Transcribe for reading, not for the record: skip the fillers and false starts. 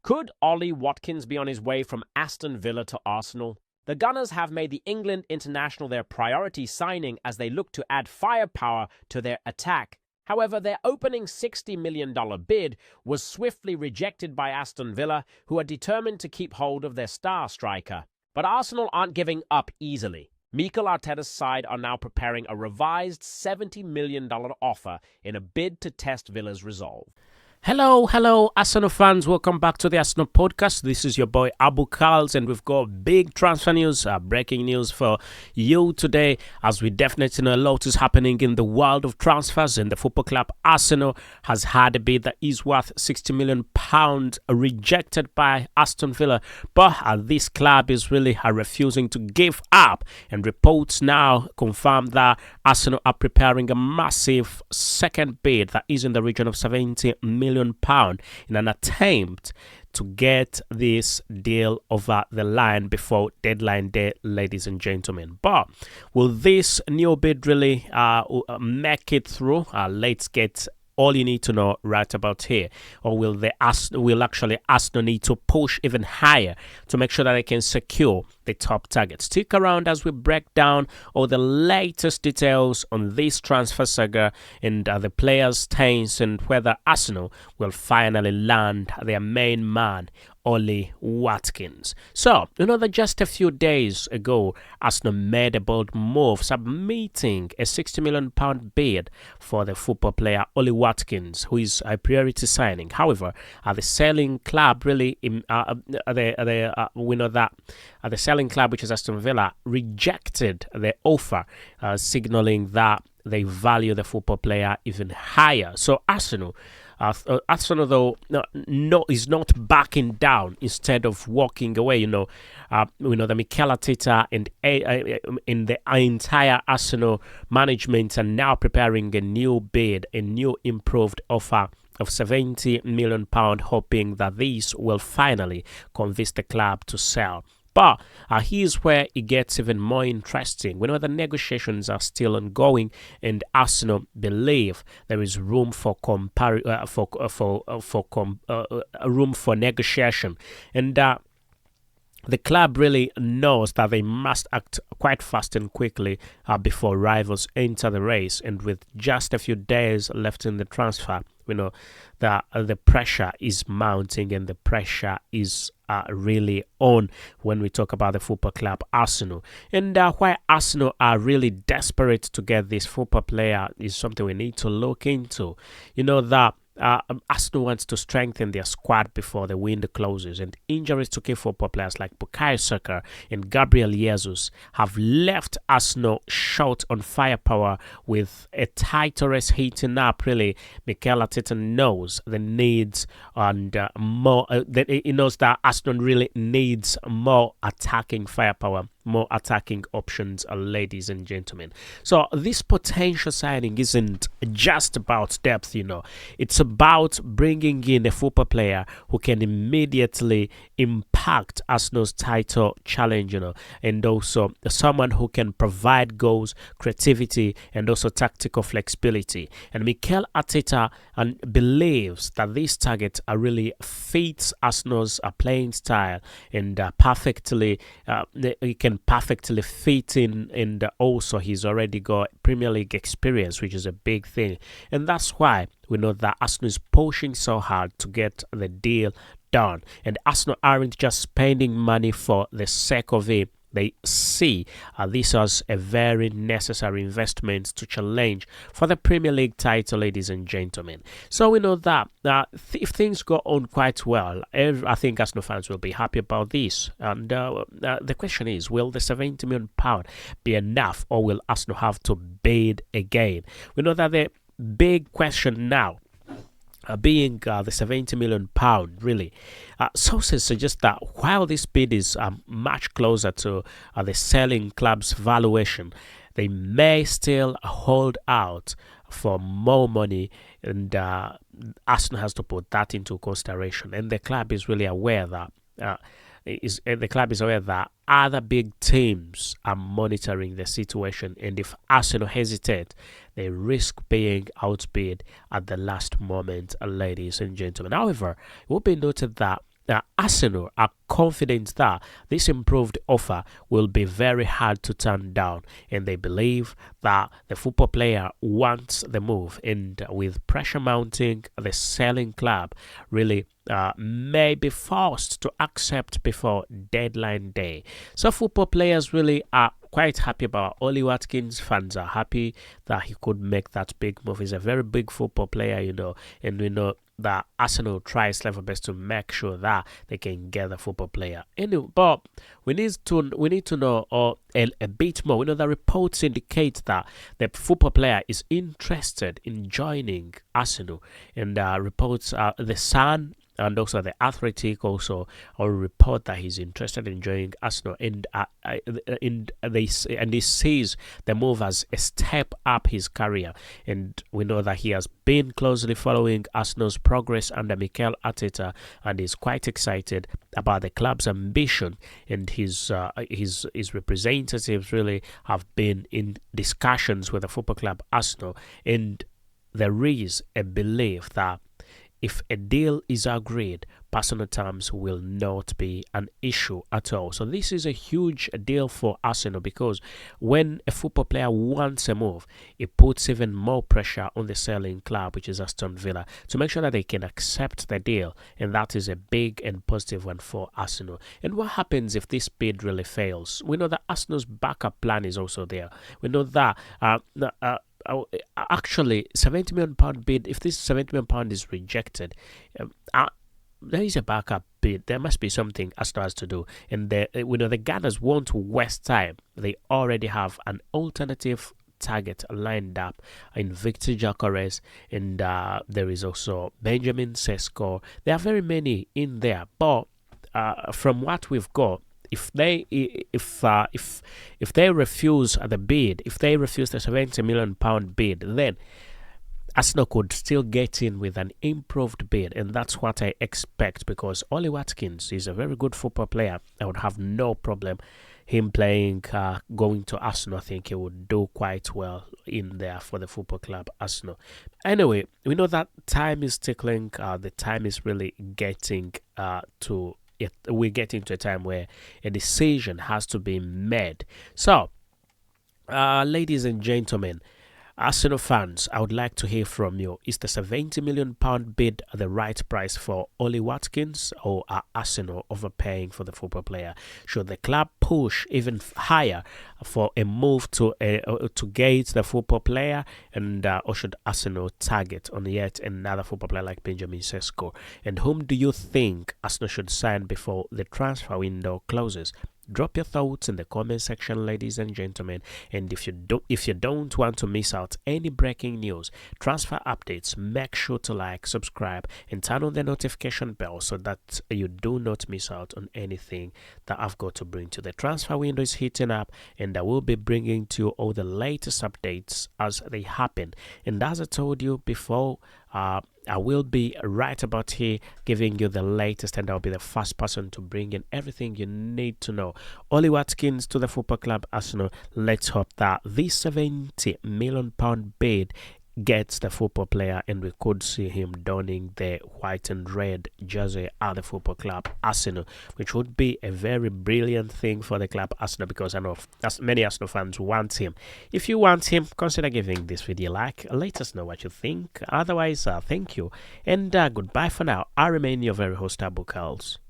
Could Ollie Watkins be on his way from Aston Villa to Arsenal? The Gunners have made the England international their priority signing as they look to add firepower to their attack. However, their opening $60 million bid was swiftly rejected by Aston Villa, who are determined to keep hold of their star striker. But Arsenal aren't giving up easily. Mikel Arteta's side are now preparing a revised $70 million offer in a bid to test Villa's resolve. Hello, Arsenal fans. Welcome back to the Arsenal podcast. This is your boy Abu Karls, and we've got big transfer news, breaking news for you today, as we definitely know a lot is happening in the world of transfers. And the football club Arsenal has had a bid that is worth £60 million rejected by Aston Villa, but this club is really refusing to give up, and reports now confirm that Arsenal are preparing a massive second bid that is in the region of £70 million in an attempt to get this deal over the line before deadline day, ladies and gentlemen. But will this new bid really make it through? Let's get all you need to know right about here. Or will actually Arsenal need to push even higher to make sure that they can secure the top target? Stick around as we break down all the latest details on this transfer saga and the players' stance, and whether Arsenal will finally land their main man, Ollie Watkins. So, that just a few days ago, Arsenal made a bold move, submitting a £60 million bid for the football player Ollie Watkins, who is a priority signing. However, the selling club really, we know that the selling club, which is Aston Villa, rejected the offer, signaling that they value the football player even higher. So Arsenal, though, is not backing down. Instead of walking away, the Mikel Arteta and in the entire Arsenal management are now preparing a new bid, a new improved offer of £70 million, hoping that this will finally convince the club to sell. But here's where it gets even more interesting. We know the negotiations are still ongoing, and Arsenal believe there is room for room for negotiation, and the club really knows that they must act quite fast and quickly before rivals enter the race. And with just a few days left in the transfer, we know that the pressure is mounting, and the pressure is really on when we talk about the football club Arsenal. And why Arsenal are really desperate to get this football player is something we need to look into. That Arsenal wants to strengthen their squad before the window closes, and injuries to key football players like Bukayo Saka and Gabriel Jesus have left Arsenal short on firepower. With a title race heating up, really, Mikel Arteta knows the needs and more. He knows that Arsenal really needs more attacking firepower, more attacking options, ladies and gentlemen. So this potential signing isn't just about depth, it's about bringing in a football player who can immediately impact Arsenal's title challenge, and also someone who can provide goals, creativity, and also tactical flexibility. And Mikel Arteta believes that this target really fits Arsenal's playing style, and he can perfectly fit in, and also he's already got Premier League experience, which is a big thing. And that's why we know that Arsenal is pushing so hard to get the deal done. And Arsenal aren't just spending money for the sake of it. They see this as a very necessary investment to challenge for the Premier League title, ladies and gentlemen. So we know that if things go on quite well, I think Arsenal fans will be happy about this. And the question is, will the £70 million be enough, or will Arsenal have to bid again? We know that the big question now, being the £70 million, really. Sources suggest that while this bid is much closer to the selling club's valuation, they may still hold out for more money, and Arsenal has to put that into consideration. And the club is really aware that other big teams are monitoring the situation, and if Arsenal hesitate, they risk being outbid at the last moment, ladies and gentlemen. However, it will be noted that Arsenal are confident that this improved offer will be very hard to turn down, and they believe that the football player wants the move. And with pressure mounting, the selling club really may be forced to accept before deadline day. So football players really are quite happy about Oli Watkins. Fans are happy that he could make that big move. He's a very big football player, and we know that Arsenal tries level best to make sure that they can get the football player. Anyway, but we need to know a bit more. We know that reports indicate that the football player is interested in joining Arsenal, and reports the Sun and also the Athletic also report that he's interested in joining Arsenal, and he sees the move as a step up his career. And we know that he has been closely following Arsenal's progress under Mikel Arteta, and is quite excited about the club's ambition. And his representatives really have been in discussions with the football club Arsenal, and there is a belief that if a deal is agreed, personal terms will not be an issue at all. So this is a huge deal for Arsenal, because when a football player wants a move, it puts even more pressure on the selling club, which is Aston Villa, to make sure that they can accept the deal. And that is a big and positive one for Arsenal. And what happens if this bid really fails? We know that Arsenal's backup plan is also there. We know that actually £70 million bid, if this £70 million is rejected, there is a backup bid. There must be something Arsenal has to do, and we know the Gunners won't waste time. They already have an alternative target lined up in Victor Gyökeres, and there is also Benjamin Sesko. There are very many in there, but from what we've got, if they refuse the bid, if they refuse the £70 million bid, then Arsenal could still get in with an improved bid, and that's what I expect, because Oli Watkins is a very good football player. I would have no problem him playing, going to Arsenal. I think he would do quite well in there for the football club Arsenal. Anyway, we know that time is tickling. The time is really getting to it. We're getting to a time where a decision has to be made. So, ladies and gentlemen, Arsenal fans, I would like to hear from you. Is the £70 million bid the right price for Oli Watkins, or are Arsenal overpaying for the football player? Should the club push even higher for a move to gauge the football player, and or should Arsenal target on yet another football player like Benjamin Sesko? And whom do you think Arsenal should sign before the transfer window closes? Drop your thoughts in the comment section, ladies and gentlemen. And if you don't want to miss out any breaking news, transfer updates, make sure to like, subscribe, and turn on the notification bell so that you do not miss out on anything that I've got to bring to you. The transfer window is heating up, and I will be bringing to you all the latest updates as they happen. And as I told you before, I will be right about here giving you the latest, and I'll be the first person to bring in everything you need to know. Oli Watkins to the football club Arsenal. Let's hope that this £70 million bid gets the football player, and we could see him donning the white and red jersey at the football club Arsenal, which would be a very brilliant thing for the club Arsenal, because I know many Arsenal fans want him. If you want him, consider giving this video a like. Let us know what you think. Otherwise, thank you, and goodbye for now. I remain your very host, Abu Carls.